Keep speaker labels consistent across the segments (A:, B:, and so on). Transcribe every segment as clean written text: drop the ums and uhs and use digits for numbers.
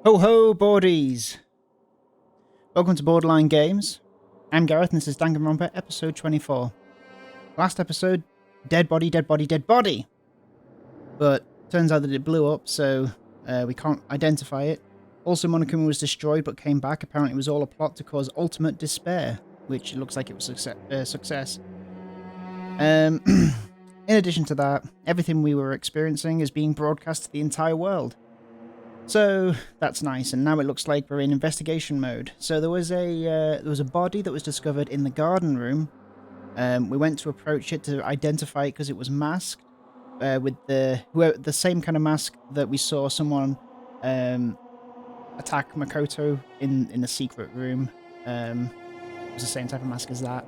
A: Ho ho, boardies! Welcome to Borderline Games. I'm Gareth and this is Danganronpa episode 24. Last episode, dead body, dead body, dead body! But turns out that it blew up, so we can't identify it. Also, Monokuma was destroyed but came back. Apparently it was all a plot to cause ultimate despair, which looks like it was success. In addition to that, everything we were experiencing is being broadcast to the entire world. So that's nice, and now it looks like we're in investigation mode. So there was a body that was discovered in the garden room. We went to approach it to identify it because it was masked with the same kind of mask that we saw someone attack Makoto in the secret room. It was the same type of mask as that.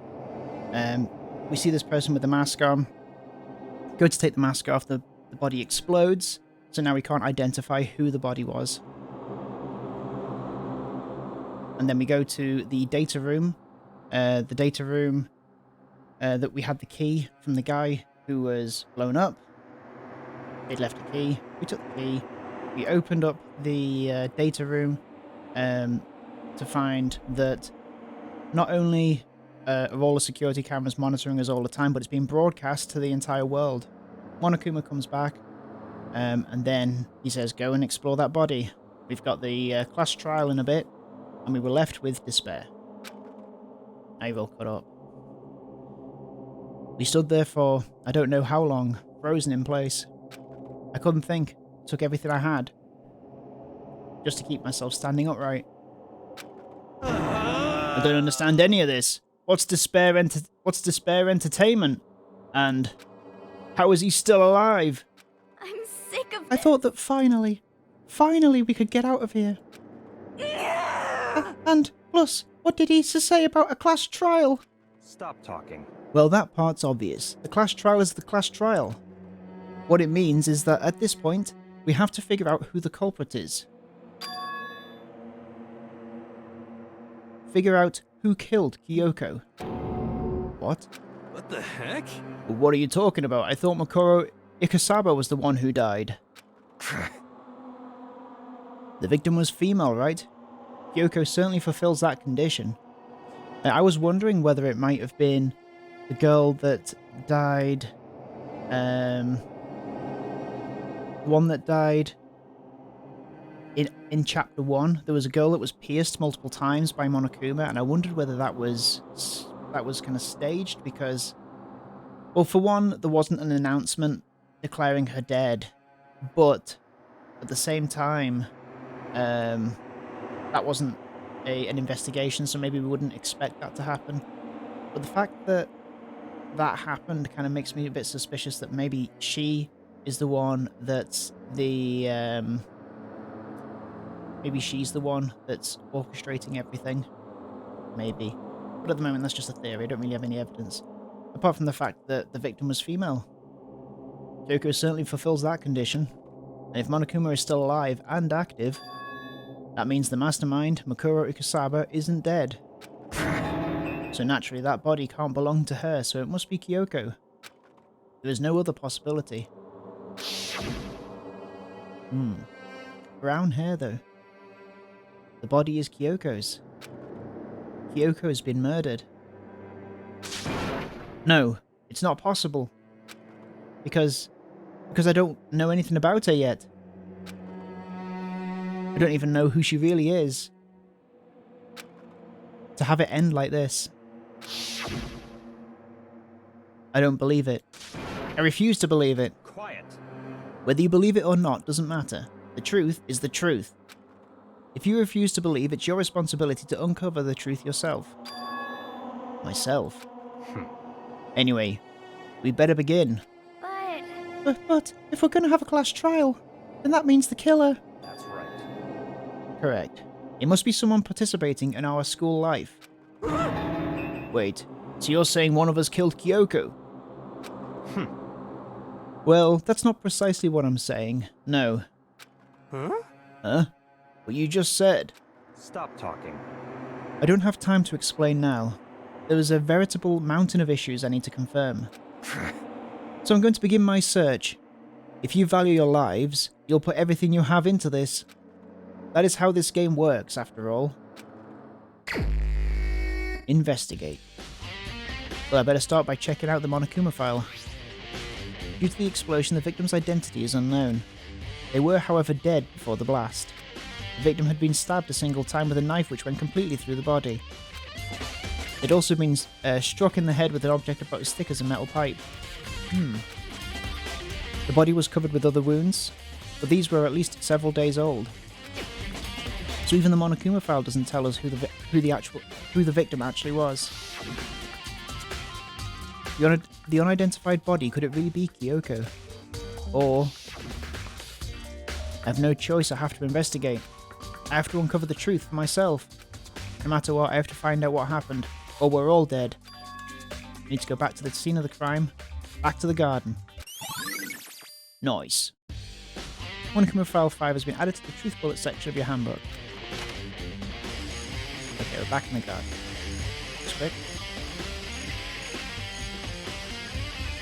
A: We see this person with the mask on. Go to take the mask off, the body explodes. So now we can't identify who the body was. And then we go to the data room. The data room that we had the key from the guy who was blown up. They'd left a key. We took the key. We opened up the data room to find that not only are all the security cameras monitoring us all the time, but it's being broadcast to the entire world. Monokuma comes back. And then he says, go and explore that body. We've got the class trial in a bit, and we were left with despair. Now you've all caught up. We stood there for, I don't know how long, frozen in place. I couldn't think. Took everything I had. Just to keep myself standing upright. I don't understand any of this. What's despair entertainment? And how is he still alive? I thought that finally we could get out of here. And plus, what did he say about a class trial?
B: Stop talking.
A: Well, that part's obvious. The class trial is the class trial. What it means is that at this point, we have to figure out who the culprit is. Figure out who killed Kyoko. What?
B: What the heck?
A: What are you talking about? I thought Makoro Ikasaba was the one who died. The victim was female, right? Kyoko certainly fulfills that condition. I was wondering whether it might have been the girl that died... the one that died in chapter 1. There was a girl that was pierced multiple times by Monokuma, and I wondered whether that was kind of staged, because... Well, for one, there wasn't an announcement declaring her dead, but at the same time, that wasn't an investigation, so maybe we wouldn't expect that to happen. But the fact that that happened kind of makes me a bit suspicious that maybe she is the one that's maybe she's the one that's orchestrating everything. Maybe. But at the moment, that's just a theory. I don't really have any evidence. Apart from the fact that the victim was female. Kyoko certainly fulfills that condition, and if Monokuma is still alive and active, that means the mastermind, Makoro Ikasaba, isn't dead. So naturally that body can't belong to her, so it must be Kyoko. There is no other possibility. Brown hair though. The body is Kyoko's. Kyoko has been murdered. No, it's not possible. Because I don't know anything about her yet. I don't even know who she really is. To have it end like this. I don't believe it. I refuse to believe it.
B: Quiet.
A: Whether you believe it or not doesn't matter. The truth is the truth. If you refuse to believe, it's your responsibility to uncover the truth yourself. Myself? Anyway, we'd better begin. But if we're going to have a class trial, then that means the killer...
B: That's right.
A: Correct. It must be someone participating in our school life. Wait, so you're saying one of us killed Kyoko? Well, that's not precisely what I'm saying. No. Huh? What you just said.
B: Stop talking.
A: I don't have time to explain now. There is a veritable mountain of issues I need to confirm. So I'm going to begin my search. If you value your lives, you'll put everything you have into this. That is how this game works, after all. Investigate. Well, I better start by checking out the Monokuma file. Due to the explosion, the victim's identity is unknown. They were, however, dead before the blast. The victim had been stabbed a single time with a knife which went completely through the body. They'd also been struck in the head with an object about as thick as a metal pipe. The body was covered with other wounds, but these were at least several days old. So even the Monokuma file doesn't tell us who the victim actually was. The unidentified body, could it really be Kyoko? Or I have no choice, I have to investigate. I have to uncover the truth for myself. No matter what, I have to find out what happened, or we're all dead. I need to go back to the scene of the crime, back to the garden. Nice. Monokuma File 5 has been added to the Truth Bullet section of your handbook. Okay, we're back in the garden. Looks quick.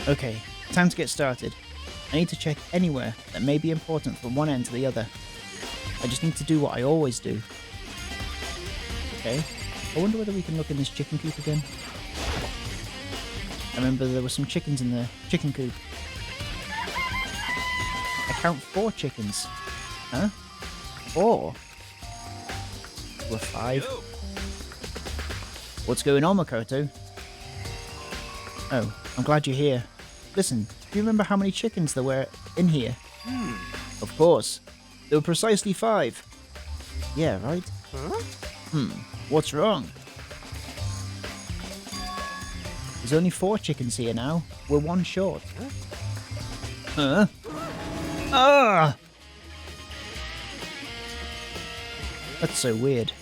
A: Okay, time to get started. I need to check anywhere that may be important from one end to the other. I just need to do what I always do. Okay, I wonder whether we can look in this chicken coop again. I remember there were some chickens in the chicken coop. I count 4 chickens. Huh? 4? There were 5. What's going on, Makoto? Oh, I'm glad you're here. Listen, do you remember how many chickens there were in here? Of course. There were precisely 5. Yeah, right? What's wrong? There's only 4 chickens here now. We're 1 short. Huh? Ah! That's so weird.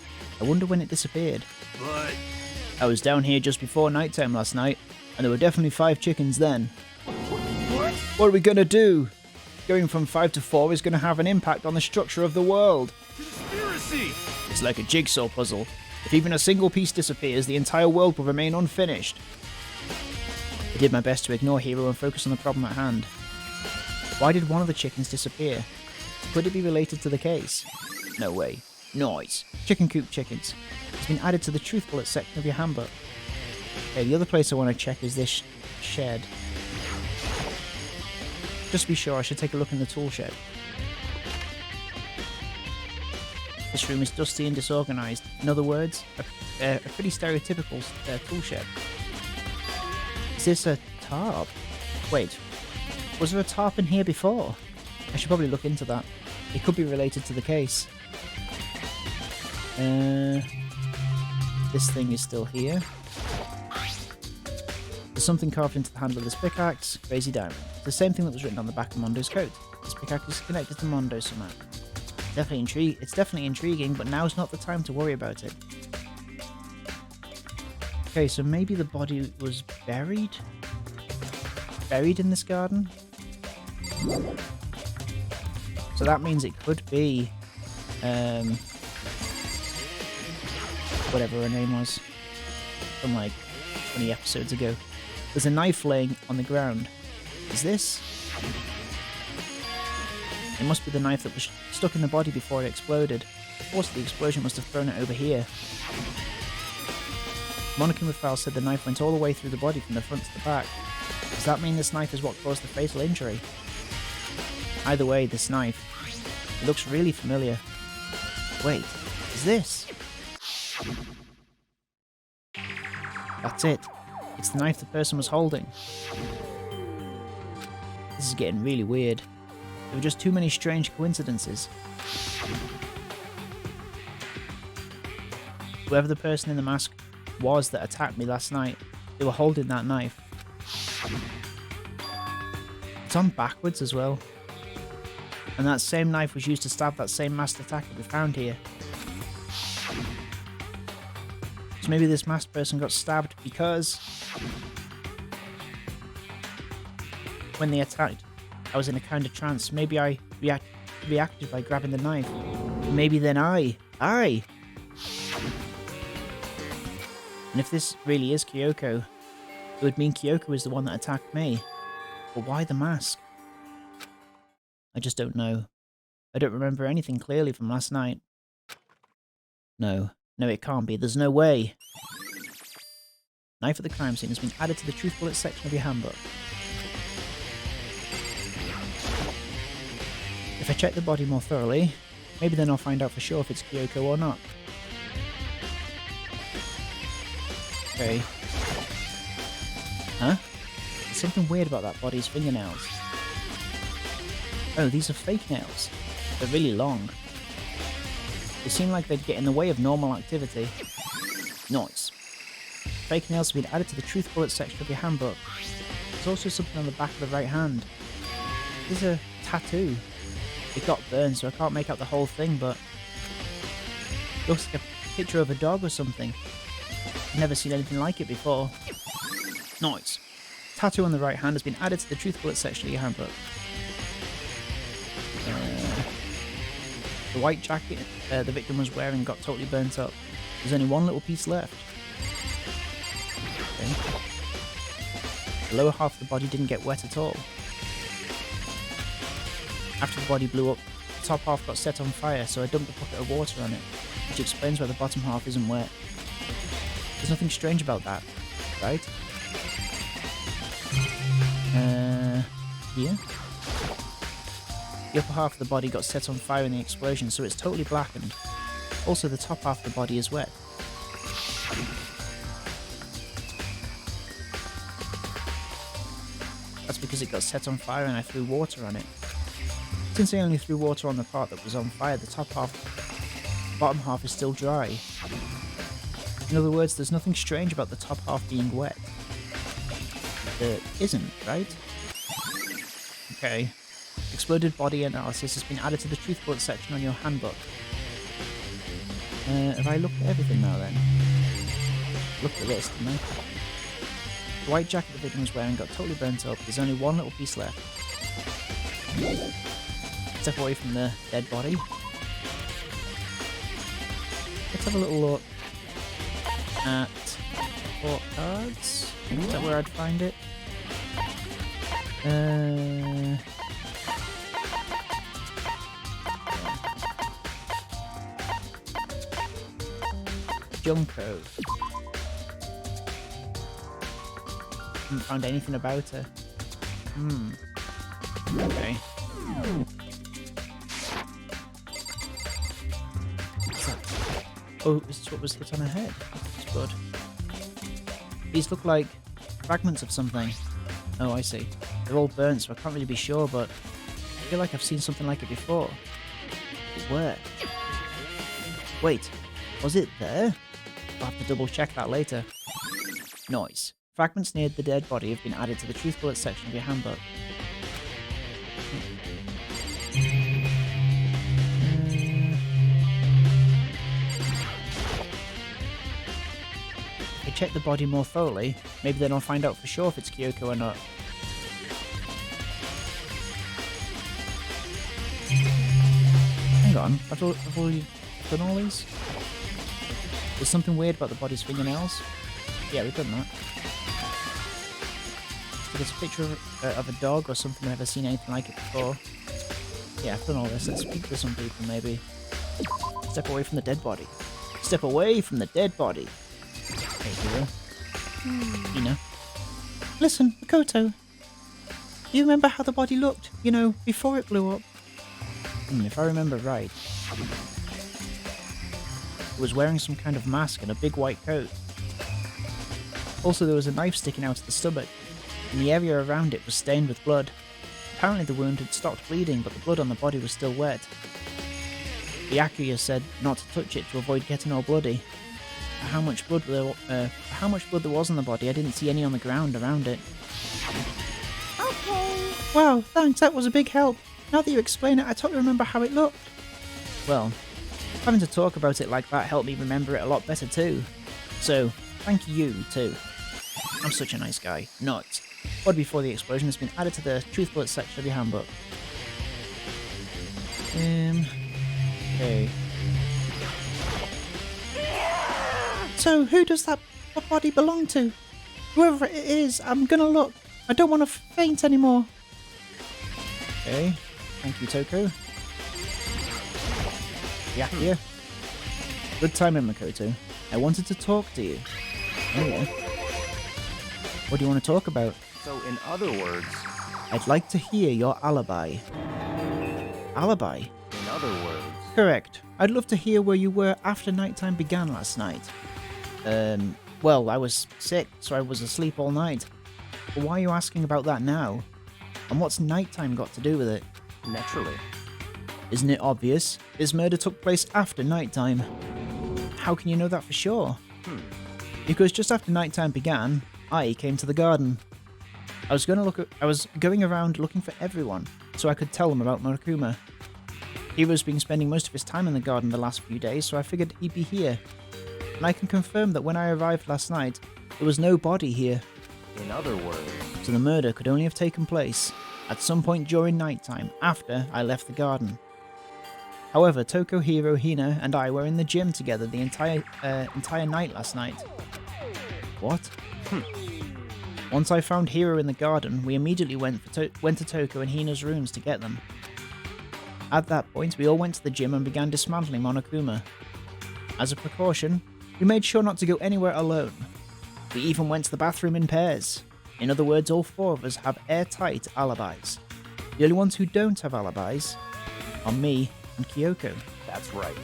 A: I wonder when it disappeared.
B: But
A: I was down here just before nighttime last night, and there were definitely 5 chickens then. What are we gonna do? Going from 5 to 4 is gonna have an impact on the structure of the world.
B: conspiracy!
A: It's like a jigsaw puzzle. If even a single piece disappears, the entire world will remain unfinished. I did my best to ignore Hiro and focus on the problem at hand. Why did one of the chickens disappear? Could it be related to the case? No way. Nice. Chicken coop chickens. It's been added to the Truth Bullet section of your handbook. Okay, the other place I want to check is this shed. Just to be sure, I should take a look in the tool shed. This room is dusty and disorganised. In other words, a pretty stereotypical tool shed. Is this a tarp? Wait, was there a tarp in here before? I should probably look into that. It could be related to the case. This thing is still here. There's something carved into the handle of this pickaxe. Crazy diamond. It's the same thing that was written on the back of Mondo's coat. This pickaxe is connected to Mondo somehow. It's definitely intriguing, but now's not the time to worry about it. Okay, so maybe the body was buried? Buried in this garden? So that means it could be whatever her name was from like 20 episodes ago. There's a knife laying on the ground. Is this? It must be the knife that was stuck in the body before it exploded. The force of the explosion must have thrown it over here. Monokuma File said the knife went all the way through the body from the front to the back. Does that mean this knife is what caused the fatal injury? Either way, this knife, it looks really familiar. Wait, is this? That's it. It's the knife the person was holding. This is getting really weird. There were just too many strange coincidences. Whoever the person in the mask was that attacked me last night, they were holding that knife. It's on backwards as well. And that same knife was used to stab that same masked attacker we found here. So maybe this masked person got stabbed because when they attacked, I was in a kind of trance. Maybe I reacted by grabbing the knife. Maybe then I. And if this really is Kyoko, it would mean Kyoko is the one that attacked me. But why the mask? I just don't know. I don't remember anything clearly from last night. No. No, it can't be. There's no way. Knife at the crime scene has been added to the truth bullets section of your handbook. If I check the body more thoroughly, maybe then I'll find out for sure if it's Kyoko or not. Okay. Huh? There's something weird about that body's fingernails. Oh, these are fake nails. They're really long. They seem like they'd get in the way of normal activity. Nice. Fake nails have been added to the truth bullets section of your handbook. There's also something on the back of the right hand. There's a tattoo. It got burned, so I can't make out the whole thing, but it looks like a picture of a dog or something. I've never seen anything like it before. Nice. Tattoo on the right hand has been added to the truth bullet section of your handbook. The white jacket the victim was wearing got totally burnt up. There's only one little piece left. Okay. The lower half of the body didn't get wet at all. After the body blew up, the top half got set on fire, so I dumped a bucket of water on it, which explains why the bottom half isn't wet. There's nothing strange about that, right? Here? The upper half of the body got set on fire in the explosion, so it's totally blackened. Also, the top half of the body is wet. That's because it got set on fire and I threw water on it. Since I only threw water on the part that was on fire, the bottom half is still dry. In other words, there's nothing strange about the top half being wet. There isn't, right? Okay. Exploded body analysis has been added to the truth bullet section on your handbook. Have I looked at everything now then? Looked at the list, didn't I? The white jacket the victim was wearing got totally burnt up. There's only one little piece left. Step away from the dead body. Let's have a little look at report cards. Is that where I'd find it? Junko. Haven't found anything about her. Okay. Oh, this is what was hit on her head. That's good. These look like fragments of something. Oh, I see. They're all burnt, so I can't really be sure, but I feel like I've seen something like it before. Where? Wait, was it there? I'll have to double check that later. Noise. Fragments near the dead body have been added to the truth bullet section of your handbook. If I check the body more thoroughly, maybe then I'll find out for sure if it's Kyoko or not. Hang on, I've already done all these? There's something weird about the body's fingernails. Yeah, we've done that. So there's a picture of a dog or something. I've never seen anything like it before. Yeah, I've done all this. Let's speak to some people, maybe. Step away from the dead body. Step away from the dead body. Hey, Hiro. Ina. Listen, Makoto. You remember how the body looked, you know, before it blew up? If I remember right. It was wearing some kind of mask and a big white coat. Also, there was a knife sticking out of the stomach, and the area around it was stained with blood. Apparently the wound had stopped bleeding, but the blood on the body was still wet. The Akuya said not to touch it to avoid getting all bloody. How much blood there was on the body, I didn't see any on the ground around it. Okay. Wow, thanks, that was a big help. Now that you explain it, I totally remember how it looked. Well, having to talk about it like that helped me remember it a lot better too. So, thank you too. I'm such a nice guy. Not. Body before the explosion has been added to the truth bullet section of your handbook. Okay. So, who does that body belong to? Whoever it is, I'm gonna look. I don't want to faint anymore. Okay. Thank you, Toko. Yeah, here. Good timing, Makoto. I wanted to talk to you. Oh yeah. What do you want to talk about?
B: So, in other words,
A: I'd like to hear your alibi. Alibi?
B: in other words,
A: Correct. I'd love to hear where you were after nighttime began last night. Well, I was sick, so I was asleep all night. But why are you asking about that now? And what's nighttime got to do with it?
B: naturally.
A: Isn't it obvious? This murder took place after nighttime. How can you know that for sure? Because just after nighttime began, I came to the garden. I was going around looking for everyone, so I could tell them about Monokuma. Hiro's been spending most of his time in the garden the last few days, so I figured he'd be here. And I can confirm that when I arrived last night, there was no body here.
B: In other words,
A: So the murder could only have taken place at some point during nighttime after I left the garden. However, Toko, Hiro, Hina, and I were in the gym together the entire night last night. What? Once I found Hiro in the garden, we immediately went to Toko and Hina's rooms to get them. At that point, we all went to the gym and began dismantling Monokuma. As a precaution, we made sure not to go anywhere alone. We even went to the bathroom in pairs. In other words, all four of us have airtight alibis. The only ones who don't have alibis are me and Kyoko.
B: that's right.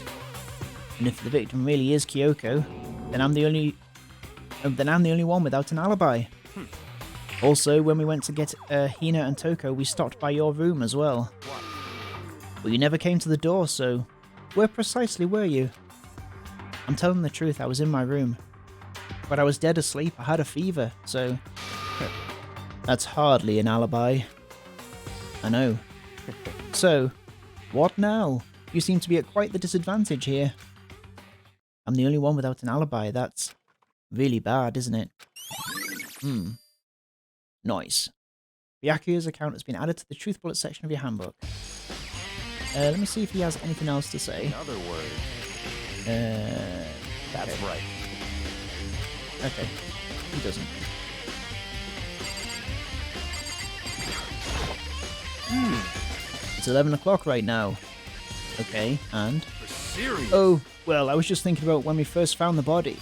A: And if the victim really is Kyoko, then I'm the only one without an alibi. Also, when we went to get Hina and Toko, we stopped by your room as well. But you never came to the door, so where precisely were you? I'm telling the truth, I was in my room. But I was dead asleep, I had a fever, so... That's hardly an alibi. I know. So, what now? You seem to be at quite the disadvantage here. I'm the only one without an alibi, that's really bad, isn't it? Nice. Byakuya's account has been added to the Truth Bullet section of your handbook. Let me see if he has anything else to say.
B: In other words, that's
A: Okay.
B: right.
A: Okay. He doesn't. It's 11 o'clock right now. Okay, and?
B: Serious.
A: Oh, well, I was just thinking about when we first found the body.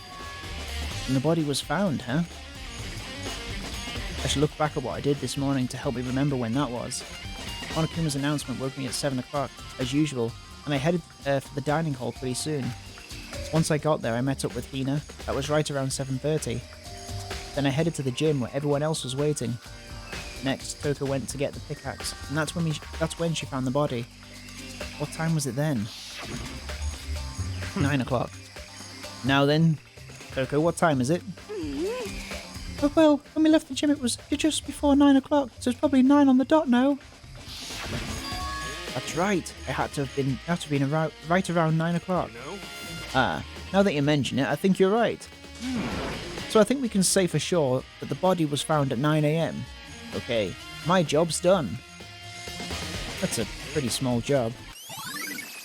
A: And the body was found, huh? I should look back at what I did this morning to help me remember when that was. Monokuma's announcement woke me at 7 o'clock, as usual, and I headed for the dining hall pretty soon. Once I got there, I met up with Hina. That was right around 7:30. Then I headed to the gym where everyone else was waiting. Next, Toko went to get the pickaxe, and that's when she found the body. What time was it then? 9 o'clock. Now then, Toko, what time is it? Oh, well, when we left the gym it was just before 9 o'clock, so it's probably 9 on the dot now. That's right, it had to have been right around 9 o'clock.
B: No?
A: Ah, now that you mention it, I think you're right. So I think we can say for sure that the body was found at 9 AM. Okay, my job's done. That's a pretty small job.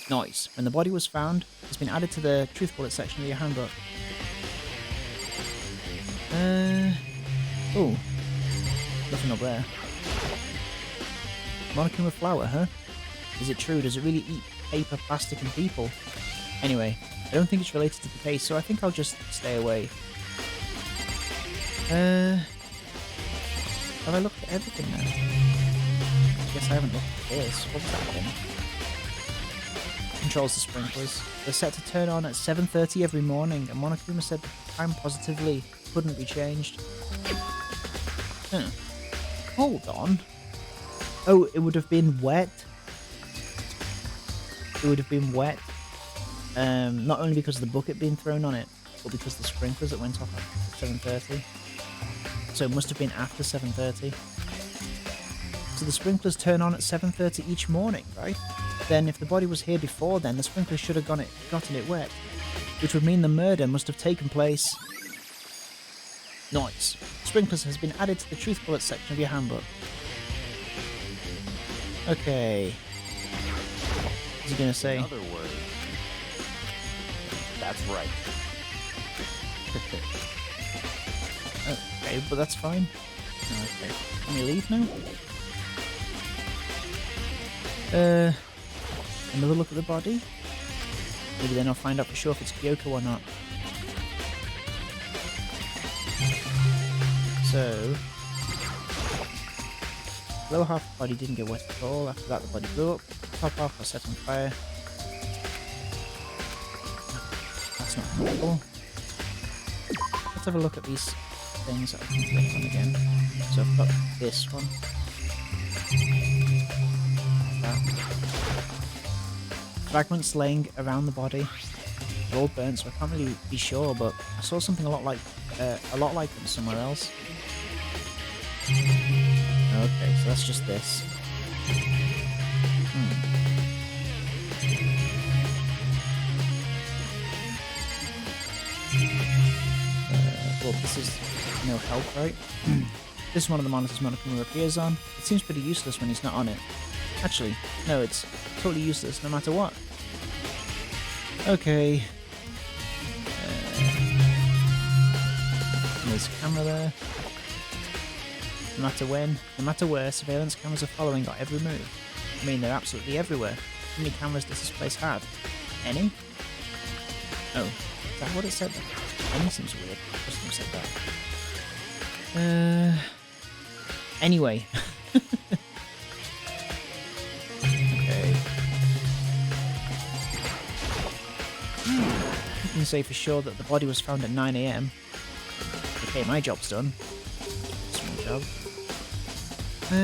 A: Nice. When the body was found, it's been added to the Truth Bullet section of your handbook. Oh. Nothing up there. Monokuma flower, huh? Is it true? Does it really eat paper, plastic, and people? Anyway, I don't think it's related to the case, so I think I'll just stay away. Have I looked at everything now? I guess I haven't looked at this. What's that then? Controls the sprinklers. They're set to turn on at 7:30 every morning, and Monokuma said the time positively couldn't be changed. Hold on. Oh, it would have been wet. It would have been wet. Not only because of the bucket being thrown on it, but because of the sprinklers that went off at 7:30. So it must have been after 7:30. So the sprinklers turn on at 7:30 each morning, right? Then if the body was here before then, the sprinklers should have gotten it wet. Which would mean the murder must have taken place. Nice. Sprinklers has been added to the Truth Bullet section of your handbook. Okay. What's he gonna say?
B: In other words, that's right.
A: Okay, but that's fine. Okay. Can we leave now? Another look at the body. Maybe then I'll find out for sure if it's Kyoko or not. So, lower half of the body didn't get wet at all. After that, the body blew up. Top half was set on fire. That's not helpful. Let's have a look at these things that I can click on again. So I've got this one. That. Fragments laying around the body. They're all burnt, so I can't really be sure, but I saw something a lot like them somewhere else. Okay, so that's just this. Well, this is no help, right? This is one of the monitors Monokuma appears on. It seems pretty useless when he's not on it. Actually, no, it's totally useless no matter what. Okay. There's a camera there. No matter when, no matter where, surveillance cameras are following our every move. I mean, they're absolutely everywhere. How many cameras does this place have? Any? Oh, is that what it said? Any seems weird. I just said that. Anyway. Okay. You can say for sure that the body was found at 9 AM. Okay, my job's done. Small job. I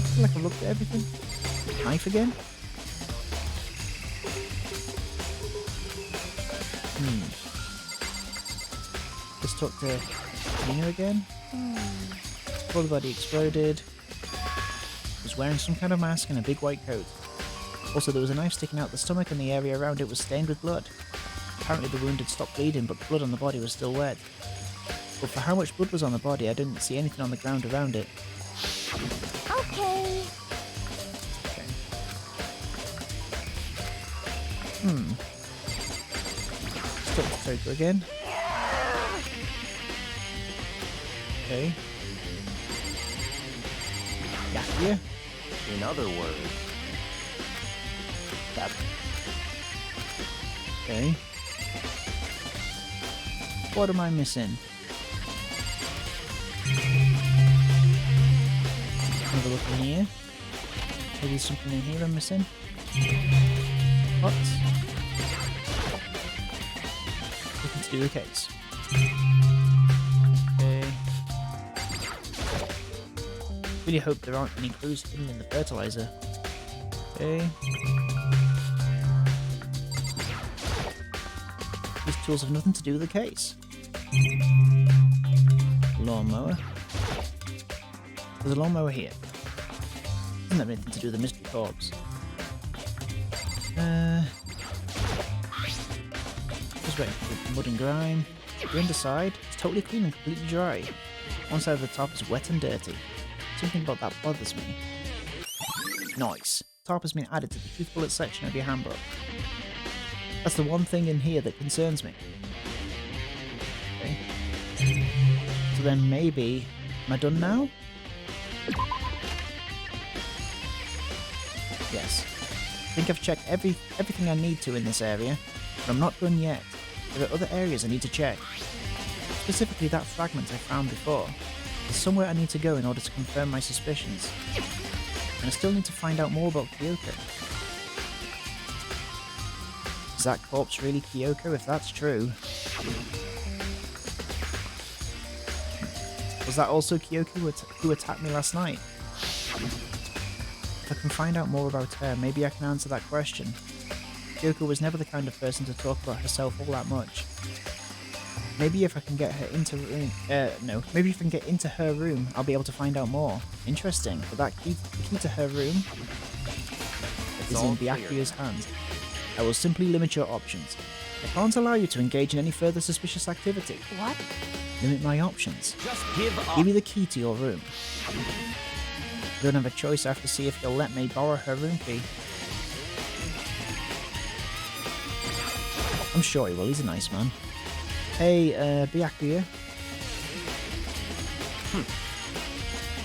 A: feel like I've looked at everything. Knife again? Just talk to Nina again. Before the body exploded. Was wearing some kind of mask and a big white coat. Also, there was a knife sticking out the stomach and the area around it was stained with blood. Apparently the wound had stopped bleeding, but the blood on the body was still wet. But for how much blood was on the body, I didn't see anything on the ground around it.
C: Okay.
A: Stop the Toka again. Okay. Yakuya.
B: In other words,
A: Okay. What am I missing? Have a look in here. Maybe there's something in here I'm missing. What? Looking to do the case. Okay. Really hope there aren't any clues hidden in the fertilizer. Okay. These tools have nothing to do with the case. Lawnmower. There's a lawnmower here. Doesn't have anything to do with the mystery corpse. Just waiting for mud and grime. The underside is totally clean and completely dry. One side of the top is wet and dirty. Something about that bothers me. Nice. Tarp has been added to the tooth bullet section of your handbook. That's the one thing in here that concerns me. Okay. So then maybe... Am I done now? Yes. I think I've checked everything I need to in this area, but I'm not done yet. There are other areas I need to check. Specifically that fragment I found before. There's somewhere I need to go in order to confirm my suspicions. And I still need to find out more about Kyoko. Is that corpse really Kyoko if that's true? Was that also Kyoko who attacked me last night? If I can find out more about her, maybe I can answer that question. Kyoko was never the kind of person to talk about herself all that much. Maybe if I can get her into maybe if I can get into her room, I'll be able to find out more. Interesting, but the key to her room is in Byakuya's hand. I will simply limit your options. I can't allow you to engage in any further suspicious activity.
C: What?
A: Limit my options.
B: just give up.
A: Give me the key to your room. I don't have a choice, I have to see if you'll let me borrow her room key. I'm sure he will, he's a nice man. Hey, Byakuya.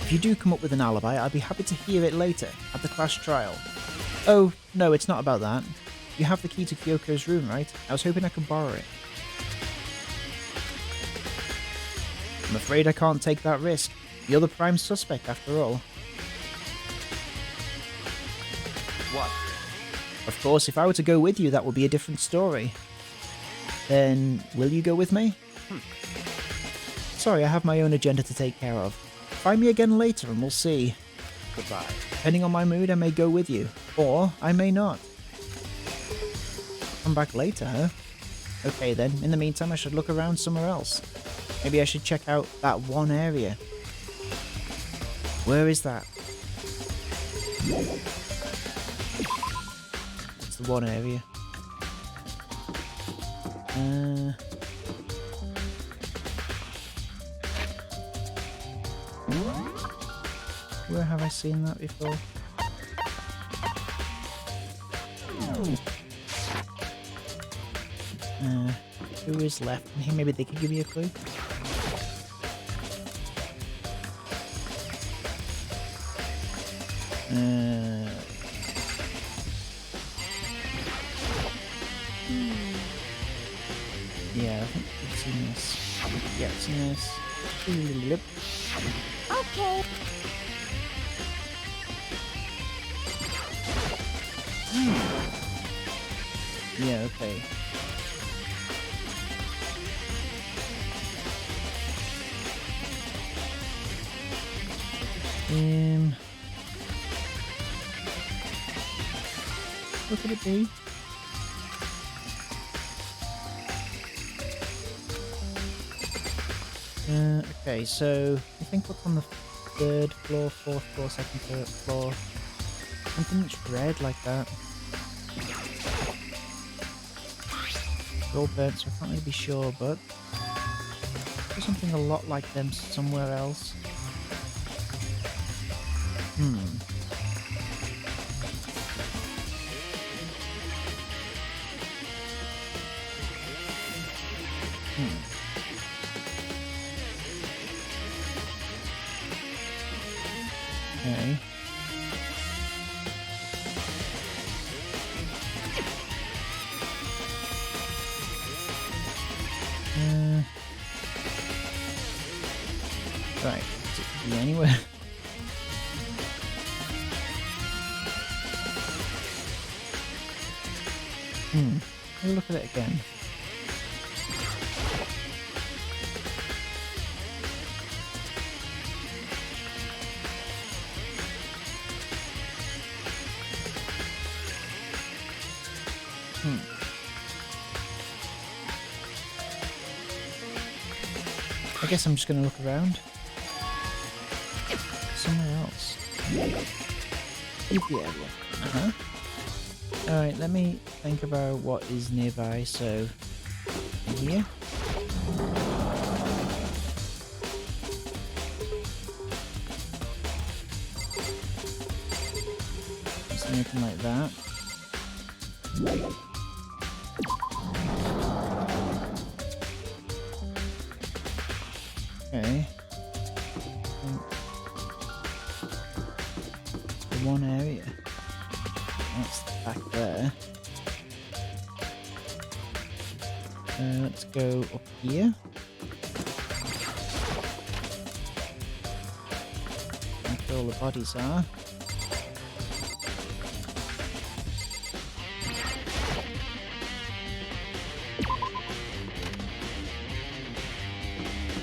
A: If you do come up with an alibi, I'd be happy to hear it later, at the class trial. Oh, no, it's not about that. You have the key to Kyoko's room, right? I was hoping I could borrow it. I'm afraid I can't take that risk. You're the prime suspect, after all.
B: What?
A: Of course, if I were to go with you, that would be a different story. Then, will you go with me? Sorry, I have my own agenda to take care of. Find me again later and we'll see.
B: Goodbye.
A: Depending on my mood, I may go with you. Or, I may not. Come back later, huh? Okay then, in the meantime I should look around somewhere else. Maybe I should check out that one area. Where is that? It's the one area. Where have I seen that before? Who is left in here? Maybe they could give me a clue. Yeah, I think we've seen this. Yeah, I've seen this.
C: Okay.
A: Yeah, okay. What could it be? Okay, so I think what's on the third floor, fourth floor, second floor. Something that's red like that. They're all burnt, so I can't really be sure, but there's something a lot like them somewhere else. Okay. Right, it could be anywhere. Have a look at it again. I guess I'm just going to look around. Somewhere else. Yeah. Alright, let me think about what is nearby. So, here. Something like that. Okay. The one area. That's back there. Let's go up here. That's where all the bodies are.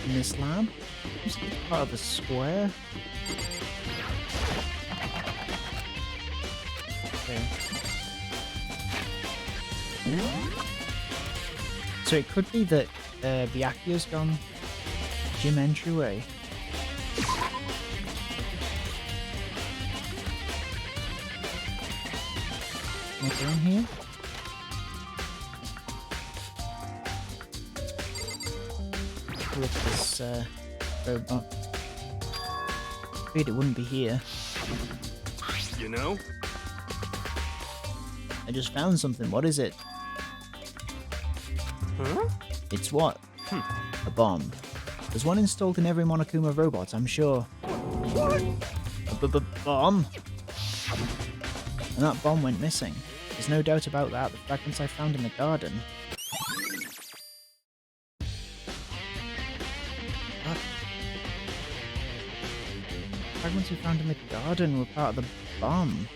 A: In this lab? Is it part of a square? Okay. So it could be that Byakuya's gone gym entryway. Can I go in here? Look at this robot. Afraid it wouldn't be here.
B: You know?
A: I just found something. What is it?
B: Huh?
A: It's what? A bomb. There's one installed in every Monokuma robot, I'm sure.
B: What?
A: A bomb? and that bomb went missing. There's no doubt about that. The fragments I found in the garden. What? The fragments we found in the garden were part of the bomb.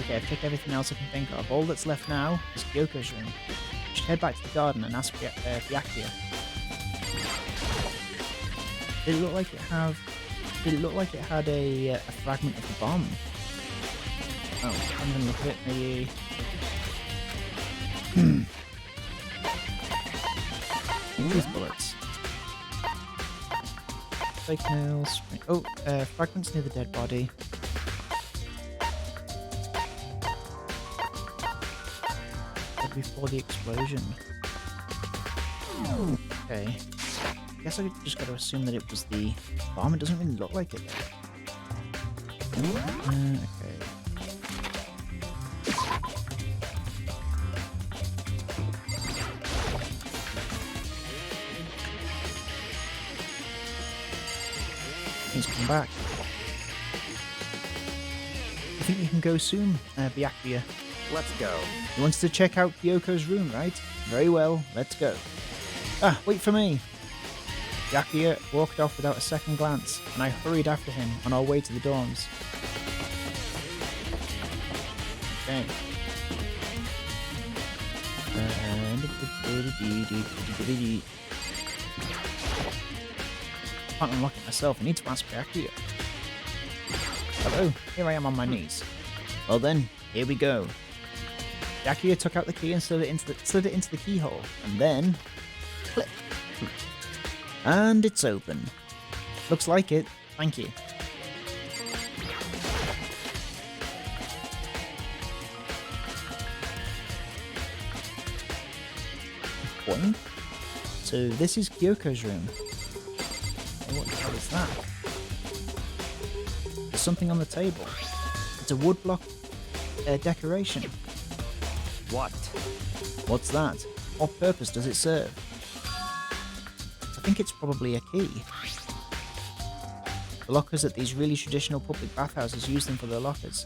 A: Okay, I've checked everything else I can think of. All that's left now is Kyoko's room. I should head back to the garden and ask Byakuya. Did it look like it had a fragment of the bomb? Oh, I'm gonna look at it. Maybe. Truth bullets. Fake nails. Oh, fragments near the dead body. Before the explosion. Okay. I guess I just gotta assume that it was the bomb. It doesn't really look like it though. Okay. He's come back. I think we can go soon, Byakuya.
B: Let's go.
A: You wanted to check out Kyoko's room, right? Very well, let's go. Ah, wait for me! Byakuya walked off without a second glance, and I hurried after him on our way to the dorms. Okay. Can't unlock it myself, I need to ask Byakuya. Hello, here I am on my knees. Well then, here we go. Byakuya took out the key and slid it into the keyhole, and then click. And it's open. Looks like it. Thank you. Boing. So this is Kyoko's room. What the hell is that? There's something on the table. It's a woodblock decoration.
B: What?
A: What's that? What purpose does it serve? I think it's probably a key. The lockers at these really traditional public bathhouses use them for their lockers.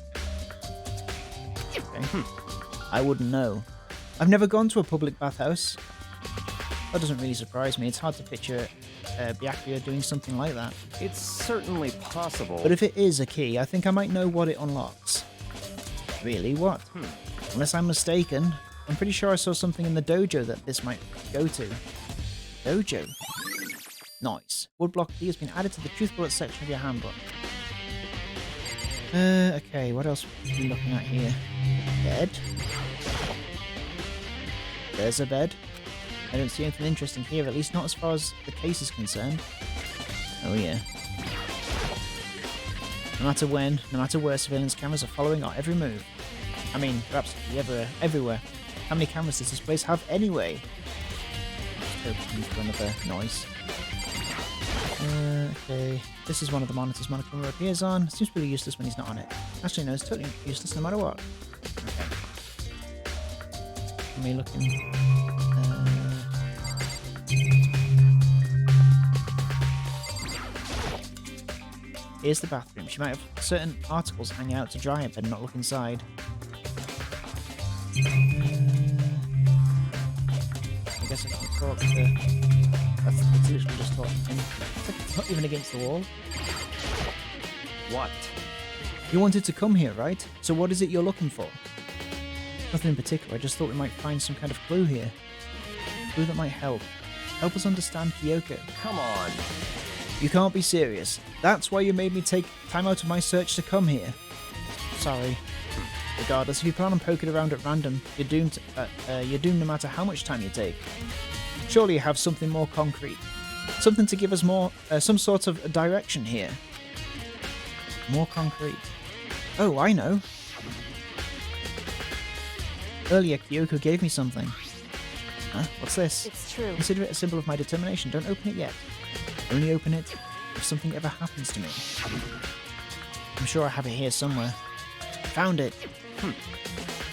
A: Okay. I wouldn't know. I've never gone to a public bathhouse. That doesn't really surprise me. It's hard to picture Byakuya doing something like that.
B: It's certainly possible.
A: But if it is a key, I think I might know what it unlocks. Really? What? Unless I'm mistaken, I'm pretty sure I saw something in the dojo that this might go to. Dojo? Nice. Woodblock key has been added to the truth bullet section of your handbook. Okay, what else are we looking at here? Bed? There's a bed. I don't see anything interesting here, at least not as far as the case is concerned. Oh yeah. No matter when, no matter where, surveillance cameras are following our every move. I mean, they're absolutely everywhere. How many cameras does this place have anyway? Just hoping for another noise. Okay. This is one of the monitors Monokuma appears on. Seems pretty useless when he's not on it. Actually, no, it's totally useless no matter what. Okay. Let me looking. Here's the bathroom. She might have certain articles hanging out to dry but not look inside. I guess I can talk to... That's literally just talking to him. It's not even against the wall.
B: What?
A: You wanted to come here, right? So what is it you're looking for? Nothing in particular. I just thought we might find some kind of clue here. A clue that might help. Help us understand Kyoko.
B: Come on.
A: You can't be serious. That's why you made me take time out of my search to come here. Sorry. Regardless, if you plan on poking around at random, you're doomed no matter how much time you take. Surely you have something more concrete. Something to give us more, some sort of direction here. More concrete. Oh, I know. Earlier, Kyoko gave me something. Huh? What's this?
C: It's true.
A: Consider it a symbol of my determination. Don't open it yet. Only open it if something ever happens to me. I'm sure I have it here somewhere. Found it.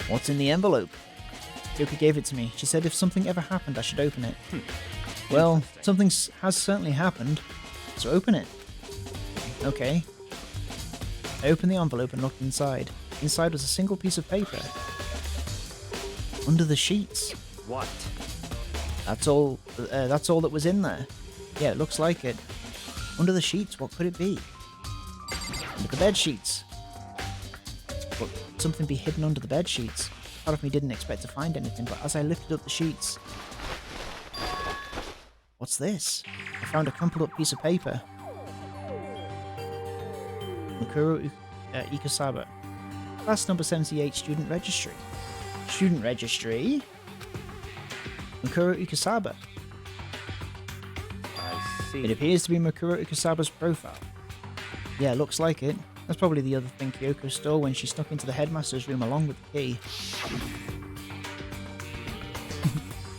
A: What's in the envelope? Kyoko gave it to me. She said if something ever happened, I should open it. Well, something has certainly happened, so open it. Okay. I opened the envelope and looked inside. Inside was a single piece of paper. Under the sheets.
B: What?
A: That's all that was in there. Yeah, it looks like it. Under the sheets, what could it be? Under the bed sheets. Would something be hidden under the bed sheets? Part of me didn't expect to find anything, but as I lifted up the sheets... What's this? I found a crumpled up piece of paper. Makuro Ikasaba. Class number 78, student registry. Student registry? Makuro Ikasaba.
B: I see.
A: It appears to be Makuro Ikasaba's profile. Yeah, looks like it. That's probably the other thing Kyoko stole when she snuck into the headmaster's room along with the key.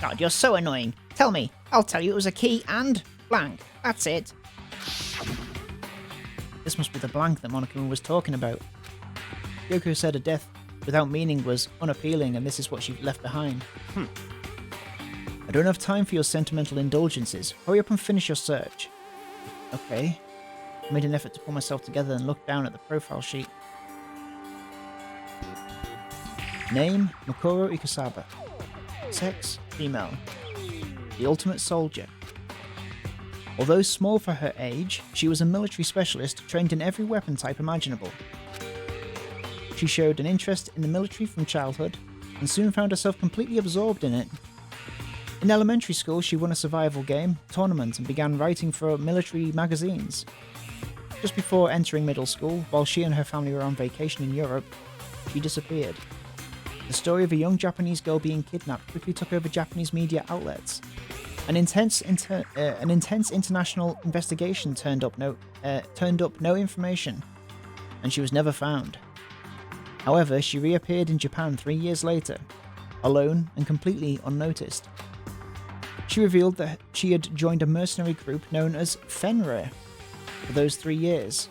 A: God, you're so annoying. Tell me. I'll tell you it was a key and blank. That's it. This must be the blank that Monokuma was talking about. Kyoko said a death without meaning was unappealing, and this is what she left behind. I don't have time for your sentimental indulgences. Hurry up and finish your search. Okay. I made an effort to pull myself together and looked down at the profile sheet. Name, Makuro Ikasaba. Sex, female. The ultimate soldier. Although small for her age, she was a military specialist trained in every weapon type imaginable. She showed an interest in the military from childhood, and soon found herself completely absorbed in it. In elementary school, she won a survival game, tournament, and began writing for military magazines. Just before entering middle school, while she and her family were on vacation in Europe, she disappeared. The story of a young Japanese girl being kidnapped quickly took over Japanese media outlets. An intense international investigation turned up no information, and she was never found. However, she reappeared in Japan 3 years later, alone and completely unnoticed. She revealed that she had joined a mercenary group known as Fenrir. For those 3 years,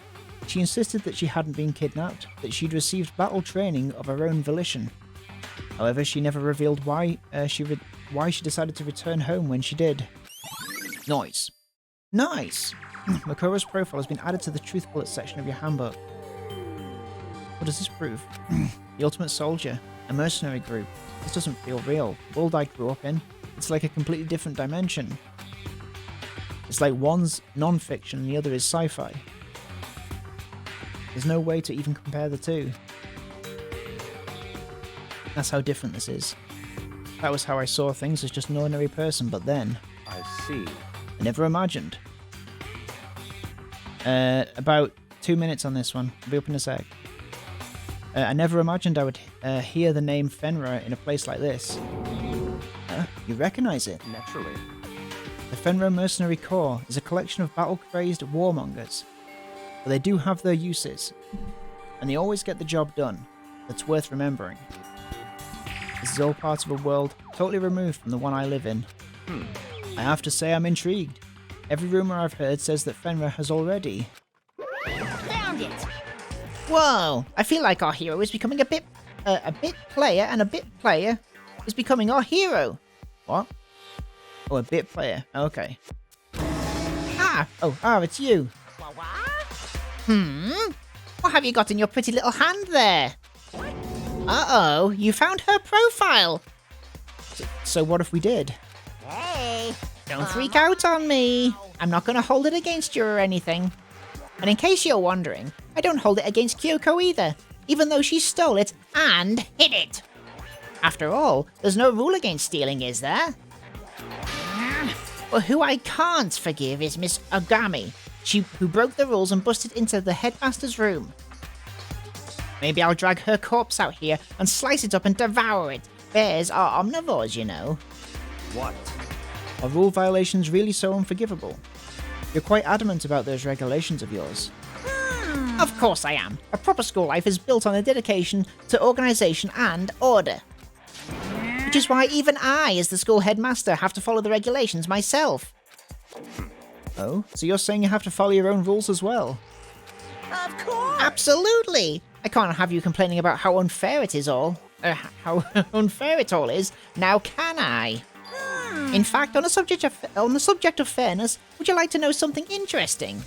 A: she insisted that she hadn't been kidnapped, that she'd received battle training of her own volition. However, she never revealed why she decided to return home when she did. Nice. Makora's profile has been added to the truth bullet section of your handbook. What does this prove? The ultimate soldier, a mercenary group. This doesn't feel real. The world I grew up in, it's like a completely different dimension. It's like one's non-fiction and the other is sci-fi. There's no way to even compare the two. That's how different this is. That was how I saw things as just an ordinary person, but then...
B: I see.
A: I never imagined. About 2 minutes on this one. I'll be up in a sec. I never imagined I would hear the name Fenrir in a place like this. You recognize it?
B: Naturally.
A: The Fenrir Mercenary Corps is a collection of battle-crazed warmongers. But they do have their uses. And they always get the job done. That's worth remembering. This is all part of a world totally removed from the one I live in. I have to say I'm intrigued. Every rumour I've heard says that Fenrir has already...
C: Found it!
A: Whoa! I feel like our hero is becoming a bit player, and a bit player is becoming our hero. What? Oh, a bit player. Okay. It's you. What have you got in your pretty little hand there? Uh-oh, you found her profile. So what if we did?
C: Hey!
A: Don't freak out on me. I'm not going to hold it against you or anything. And in case you're wondering, I don't hold it against Kyoko either, even though she stole it and hid it. After all, there's no rule against stealing, is there? Well, who I can't forgive is Miss Ogami, who broke the rules and busted into the headmaster's room. Maybe I'll drag her corpse out here and slice it up and devour it. Bears are omnivores, you know.
B: What?
A: Are rule violations really so unforgivable? You're quite adamant about those regulations of yours. Of course I am. A proper school life is built on a dedication to organisation and order. Which is why even I, as the school headmaster, have to follow the regulations myself. Oh, so you're saying you have to follow your own rules as well?
C: Of course!
A: Absolutely! I can't have you complaining about how unfair it is all. How unfair it all is, now can I? In fact, on the subject of fairness, would you like to know something interesting?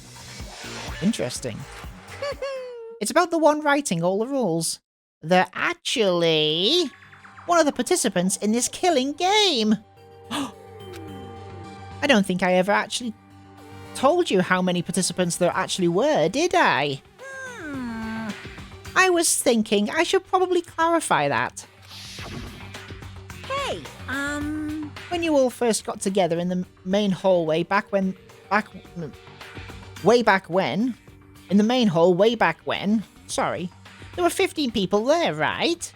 A: Interesting? It's about the one writing all the rules. They're actually one of the participants in this killing game. I don't think I ever actually told you how many participants there actually were, did I? I was thinking I should probably clarify that.
C: Hey,
A: When you all first got together in the main hallway way back when, sorry, there were 15 people there, right?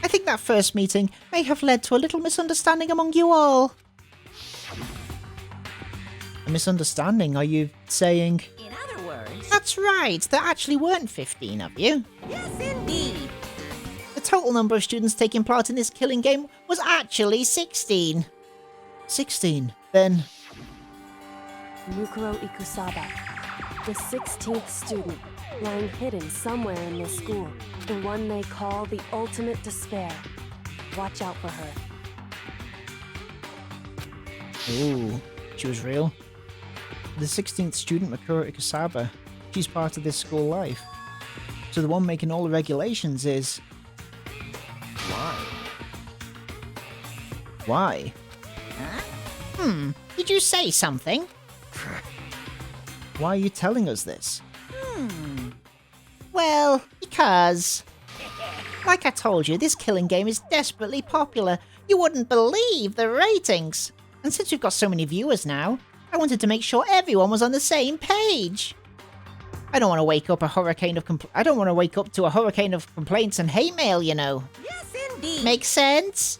A: I think that first meeting may have led to a little misunderstanding among you all. A misunderstanding, are you saying?
C: in other words,
A: That's right, there actually weren't 15 of you.
C: yes indeed.
A: The total number of students taking part in this killing game was actually 16. 16, then...
D: Mukuro Ikusaba, the 16th student, lying hidden somewhere in this school. The one they call the ultimate despair. Watch out for her.
A: Ooh, she was real. The 16th student, Mukuro Ikusaba, she's part of this school life. So the one making all the regulations is...
B: Why?
A: Why? Did you say something? Why are you telling us this? Well, because... Like I told you, this killing game is desperately popular. You wouldn't believe the ratings. And since we've got so many viewers now, I wanted to make sure everyone was on the same page. I don't want to wake up to a hurricane of complaints and hate mail, you know.
C: Yes indeed.
A: Make sense?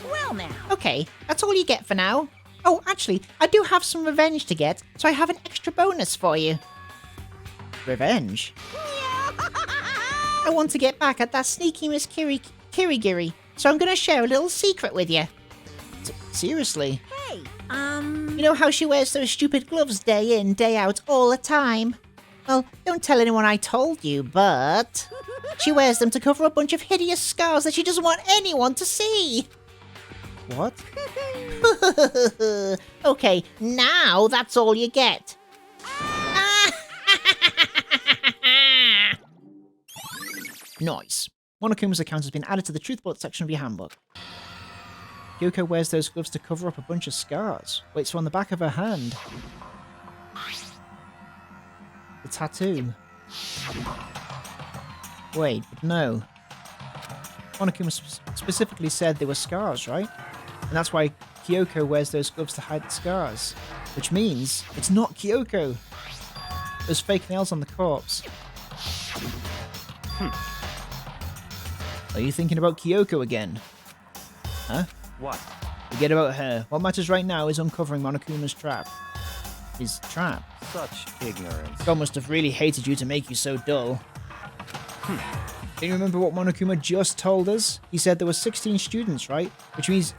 C: well now.
A: Okay, that's all you get for now. Oh, actually, I do have some revenge to get, so I have an extra bonus for you. Revenge? I want to get back at that sneaky Miss Kirigiri, so I'm going to share a little secret with you. Seriously?
C: Hey,
A: You know how she wears those stupid gloves day in, day out, all the time? Well, don't tell anyone I told you, but... She wears them to cover a bunch of hideous scars that she doesn't want anyone to see. What? Okay, now that's all you get. Nice. Monokuma's account has been added to the truth bullet section of your handbook. Kyoko wears those gloves to cover up a bunch of scars. Wait, so on the back of her hand. The tattoo. Wait, but no. Monokuma specifically said they were scars, right? And that's why Kyoko wears those gloves to hide the scars. Which means it's not Kyoko. Those fake nails on the corpse. Are you thinking about Kyoko again? Huh?
B: What?
A: Forget about her. What matters right now is uncovering Monokuma's trap. His trap?
B: Such ignorance.
A: God must have really hated you to make you so dull. Can you remember what Monokuma just told us? He said there were 16 students, right? Which means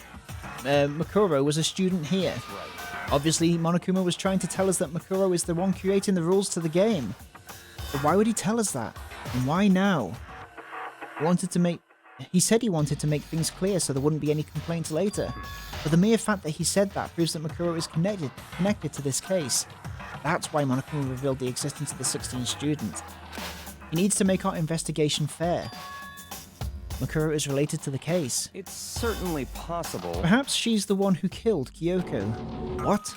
A: Mukuro was a student here.
B: Right.
A: Obviously, Monokuma was trying to tell us that Mukuro is the one creating the rules to the game. But why would he tell us that? And why now? He said he wanted to make things clear so there wouldn't be any complaints later. But the mere fact that he said that proves that Mukuro is connected to this case. That's why Monokuma revealed the existence of the 16 students. He needs to make our investigation fair. Mukuro is related to the case.
B: It's certainly possible.
A: Perhaps she's the one who killed Kyoko. What?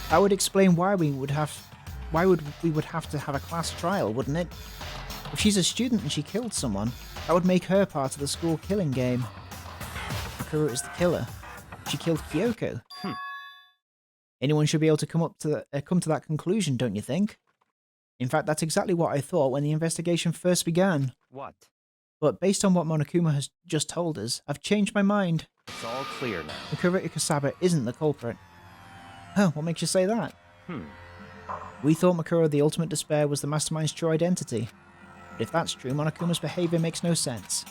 A: That would explain why we would have to have a class trial, wouldn't it? If she's a student and she killed someone, that would make her part of the school killing game. Mukuro is the killer. She killed Kyoko. Anyone should be able to come to that conclusion, don't you think? In fact, that's exactly what I thought when the investigation first began.
B: What?
A: But based on what Monokuma has just told us, I've changed my mind.
B: It's all clear now.
A: Mukuro Ikusaba isn't the culprit. Oh, what makes you say that? We thought Mukuro the Ultimate Despair was the mastermind's true identity. But if that's true, Monokuma's behaviour makes no sense.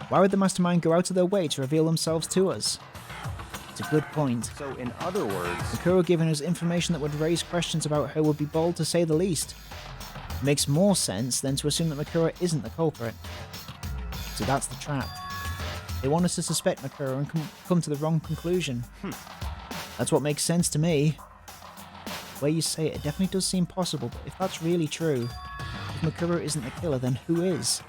A: Why would the mastermind go out of their way to reveal themselves to us? It's a good point.
B: So, in other words...
A: Mukuro giving us information that would raise questions about her would be bold to say the least. It makes more sense than to assume that Mukuro isn't the culprit. So that's the trap. They want us to suspect Mukuro and come to the wrong conclusion. That's what makes sense to me. way you say it, it definitely does seem possible, but if that's really true, if Makuro isn't the killer, then who is?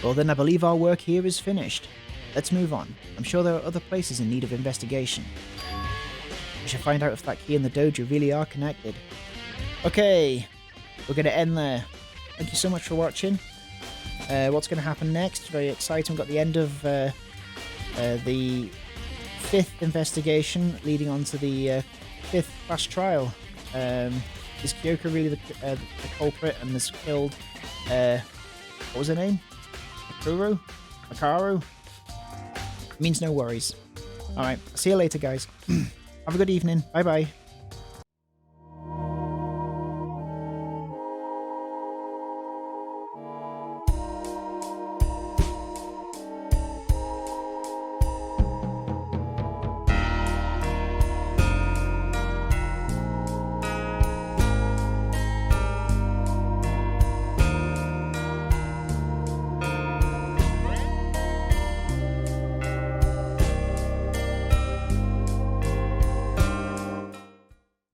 A: Well then I believe our work here is finished. Let's move on. I'm sure there are other places in need of investigation. We should find out if that key and the dojo really are connected. Okay, we're going to end there. Thank you so much for watching. What's going to happen next? Very exciting. We've got the end of the 5th investigation leading on to the 5th class trial. Is Kyoko really the culprit and has killed, what was her name? Makaru? Means no worries. Alright, see you later guys. Have a good evening. Bye bye.